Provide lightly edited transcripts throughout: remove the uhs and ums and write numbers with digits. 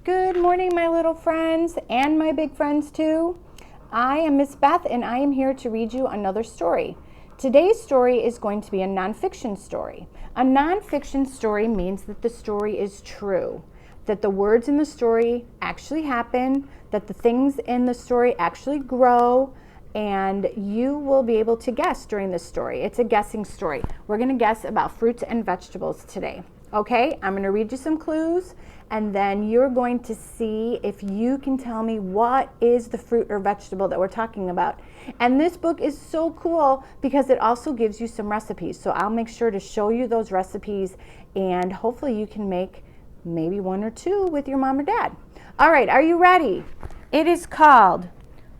Good morning, my little friends and my big friends too. I am Miss Beth and I am here to read you another story. Today's story is going to be a nonfiction story. A nonfiction story means that the story is true, that the words in the story actually happen, that the things in the story actually grow, and you will be able to guess during this story. It's a guessing story. We're going to guess about fruits and vegetables today. Okay, I'm going to read you some clues, and then you're going to see if you can tell me what is the fruit or vegetable that we're talking about. And this book is so cool because it also gives you some recipes. So I'll make sure to show you those recipes, and hopefully you can make maybe one or two with your mom or dad. All right, are you ready? It is called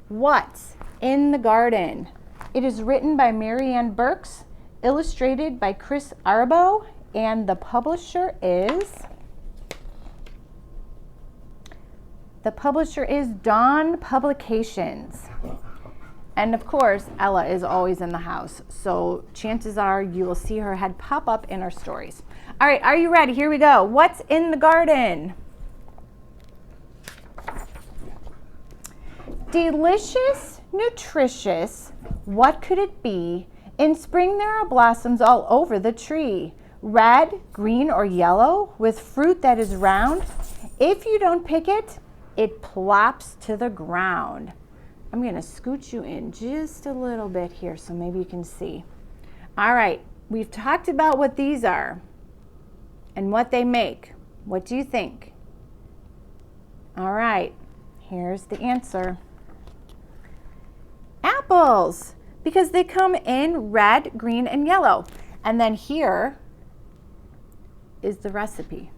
What's in the Garden. It is written by Marianne Burks, illustrated by Chris Arbo, and the publisher is Dawn Publications. And of course, Ella is always in the house, so chances are you will see her head pop up in our stories. All right, are you ready? Here we go. What's in the garden? Delicious, nutritious, what could it be? In spring there are blossoms all over the tree. Red, green, or yellow, with fruit that is round. If you don't pick it, it plops to the ground. I'm going to scoot you in just a little bit here so maybe you can see. All right, we've talked about what these are and what they make. What do you think? All right, here's the answer. Apples, because they come in red, green, and yellow. And then here is the recipe.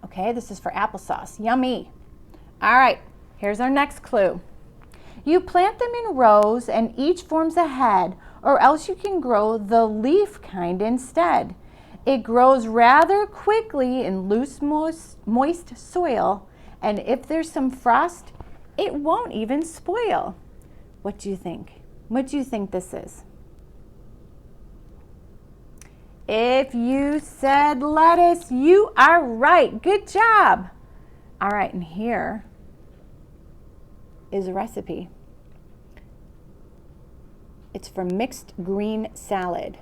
Okay, this is for applesauce. Yummy. All right, here's our next clue. You plant them in rows and each forms a head, or else you can grow the leaf kind instead. It grows rather quickly in loose, moist soil, and if there's some frost, it won't even spoil. What do you think? What do you think this is? If you said lettuce, you are right. Good job. All right, and here is a recipe. It's for mixed green salad.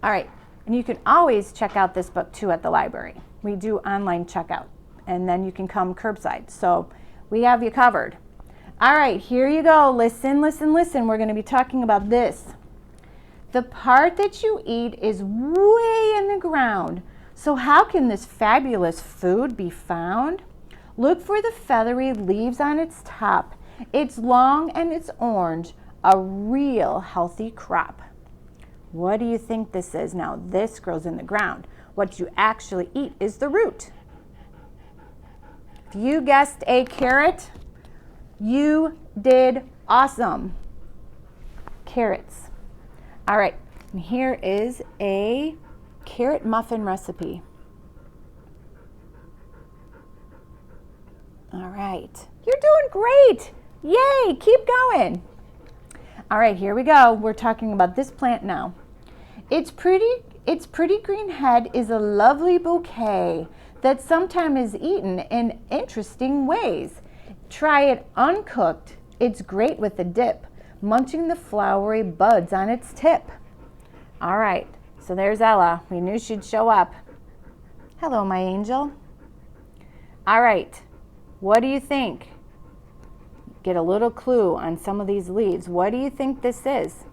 All right, and you can always check out this book too at the library. We do online checkout, and then you can come curbside. So we have you covered. All right, here you go. Listen, listen, listen. We're going to be talking about this. The part that you eat is way in the ground. So how can this fabulous food be found? Look for the feathery leaves on its top. It's long and it's orange, a real healthy crop. What do you think this is? Now, this grows in the ground. What you actually eat is the root. If you guessed a carrot, you did awesome. Carrots. All right, and here is a carrot muffin recipe. All right, you're doing great. Yay, keep going. All right, here we go. We're talking about this plant now. Its pretty green head is a lovely bouquet that sometimes is eaten in interesting ways. Try it uncooked. It's great with a dip, munching the flowery buds on its tip. All right, so there's Ella. We knew she'd show up. Hello, my angel. All right, what do you think? Get a little clue on some of these leaves. What do you think this is?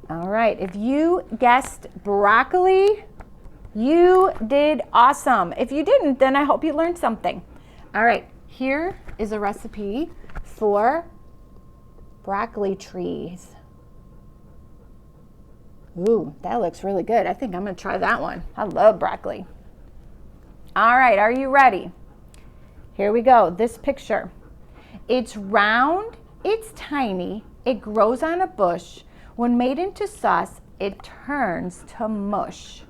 All right, if you guessed broccoli, you did awesome. If you didn't, then I hope you learned something. All right, here is a recipe for broccoli trees. Ooh, that looks really good. I think I'm going to try that one. I love broccoli. All right, are you ready? Here we go. This picture. It's round, it's tiny, it grows on a bush. When made into sauce, it turns to mush.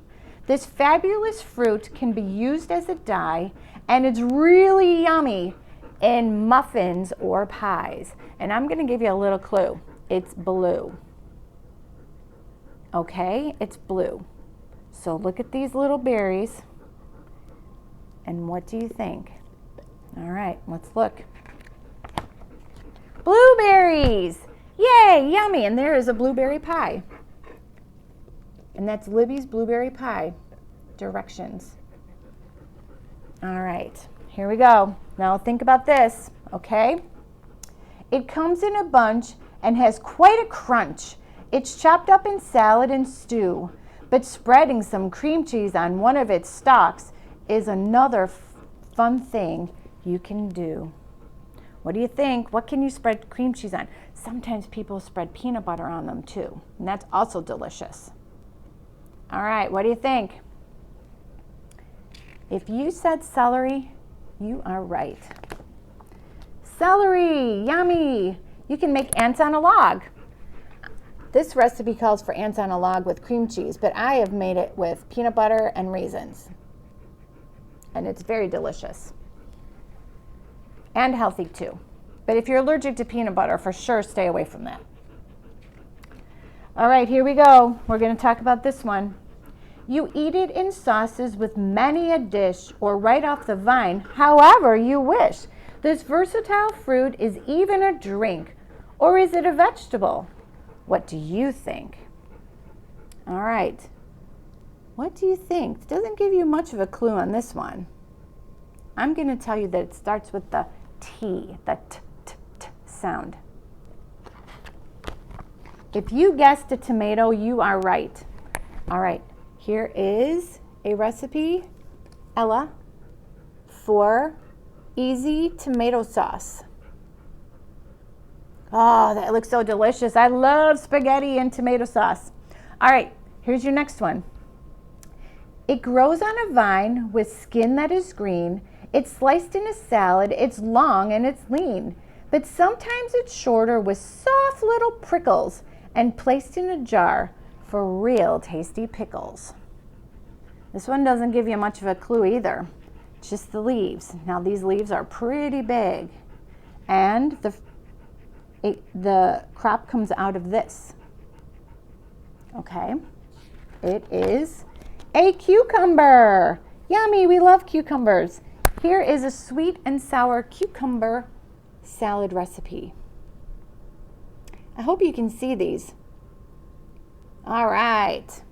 This fabulous fruit can be used as a dye, and it's really yummy in muffins or pies. And I'm going to give you a little clue. It's blue. Okay, it's blue. So look at these little berries. And what do you think? All right, let's look. Blueberries! Yay, yummy! And there is a blueberry pie. And that's Libby's blueberry pie directions. All right, here we go. Now think about this, okay? It comes in a bunch and has quite a crunch. It's chopped up in salad and stew, but spreading some cream cheese on one of its stalks is another fun thing you can do. What do you think? What can you spread cream cheese on? Sometimes people spread peanut butter on them too, and that's also delicious. All right, what do you think? If you said celery, you are right. Celery, yummy! You can make ants on a log. This recipe calls for ants on a log with cream cheese, but I have made it with peanut butter and raisins. And it's very delicious. And healthy too. But if you're allergic to peanut butter, for sure stay away from that. All right, here we go. We're going to talk about this one. You eat it in sauces with many a dish or right off the vine, however you wish. This versatile fruit is even a drink, or is it a vegetable? What do you think? All right. What do you think? It doesn't give you much of a clue on this one. I'm going to tell you that it starts with the T, the t sound. If you guessed a tomato, you are right. All right, here is a recipe, Ella, for easy tomato sauce. Oh, that looks so delicious. I love spaghetti and tomato sauce. All right, here's your next one. It grows on a vine with skin that is green. It's sliced in a salad. It's long and it's lean. But sometimes it's shorter with soft little prickles and placed in a jar for real tasty pickles. This one doesn't give you much of a clue either. It's just the leaves. Now these leaves are pretty big. And the crop comes out of this. Okay, it is a cucumber. Yummy, we love cucumbers. Here is a sweet and sour cucumber salad recipe. I hope you can see these. All right.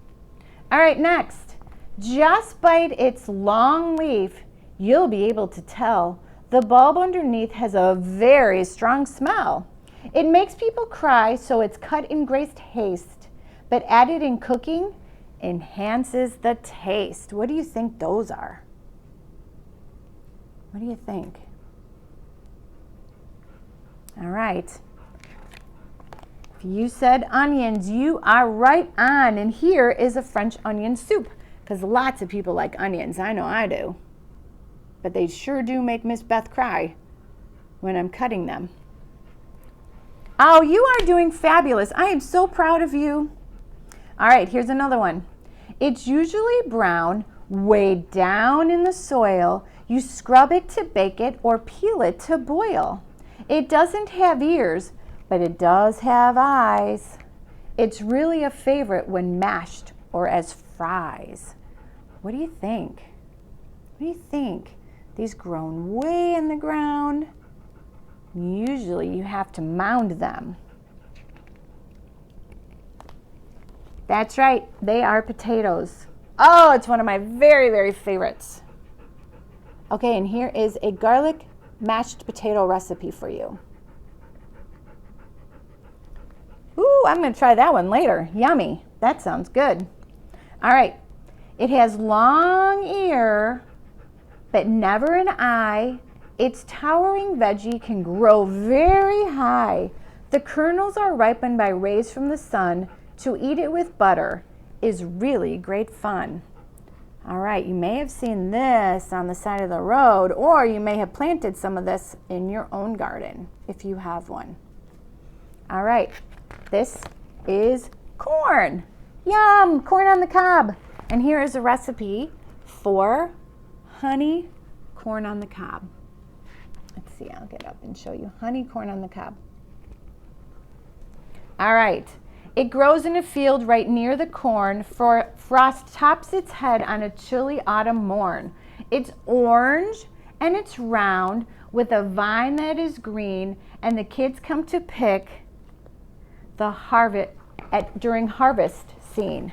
All right, next. Just bite its long leaf. You'll be able to tell the bulb underneath has a very strong smell. It makes people cry, so it's cut in great haste, but added in cooking enhances the taste. What do you think those are? What do you think? All right. If you said onions, you are right on. And here is a French onion soup, because lots of people like onions. I know I do. But they sure do make Miss Beth cry when I'm cutting them. Oh, you are doing fabulous. I am so proud of you. All right, here's another one. It's usually brown, way down in the soil. You scrub it to bake it or peel it to boil. It doesn't have ears, but it does have eyes. It's really a favorite when mashed or as fries. What do you think? What do you think? These grown way in the ground. Usually you have to mound them. That's right, they are potatoes. Oh, it's one of my very, very favorites. Okay, and here is a garlic mashed potato recipe for you. Ooh, I'm gonna try that one later. Yummy, that sounds good. All right, it has long ear, but never an eye. Its towering veggie can grow very high. The kernels are ripened by rays from the sun. To eat it with butter is really great fun. All right, you may have seen this on the side of the road, or you may have planted some of this in your own garden if you have one. All right, this is corn. Yum, corn on the cob. And here is a recipe for honey corn on the cob. Let's see, I'll get up and show you honey corn on the cob. All right, It grows in a field right near the corn, for frost tops its head on a chilly autumn morn. It's orange and it's round with a vine that is green, and the kids come to pick the harvest during harvest scene.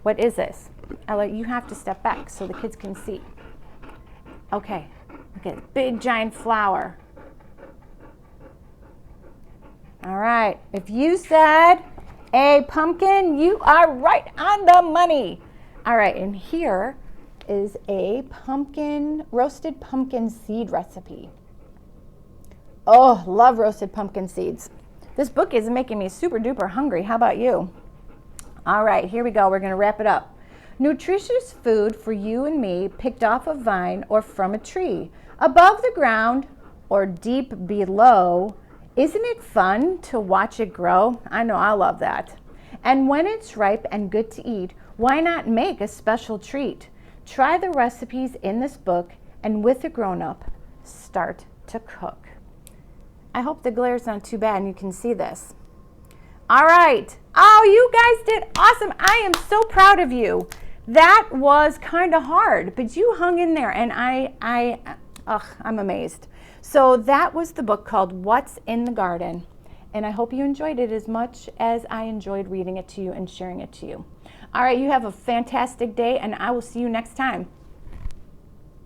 What is this? Ella, you have to step back so the kids can see. Okay, look at it, big giant flower. All right, if you said a pumpkin, you are right on the money. All right, and here is a roasted pumpkin seed recipe. Oh, love roasted pumpkin seeds. This book is making me super duper hungry. How about you? All right, here we go. We're going to wrap it up. Nutritious food for you and me, picked off a vine or from a tree, above the ground or deep below. Isn't it fun to watch it grow? I know, I love that. And when it's ripe and good to eat, why not make a special treat? Try the recipes in this book, and with a grown-up, start to cook. I hope the glare's not too bad and you can see this. All right. Oh, you guys did awesome. I am so proud of you. That was kind of hard, but you hung in there, and I'm amazed. So that was the book called What's in the Garden, and I hope you enjoyed it as much as I enjoyed reading it to you and sharing it to you. All right, you have a fantastic day, and I will see you next time.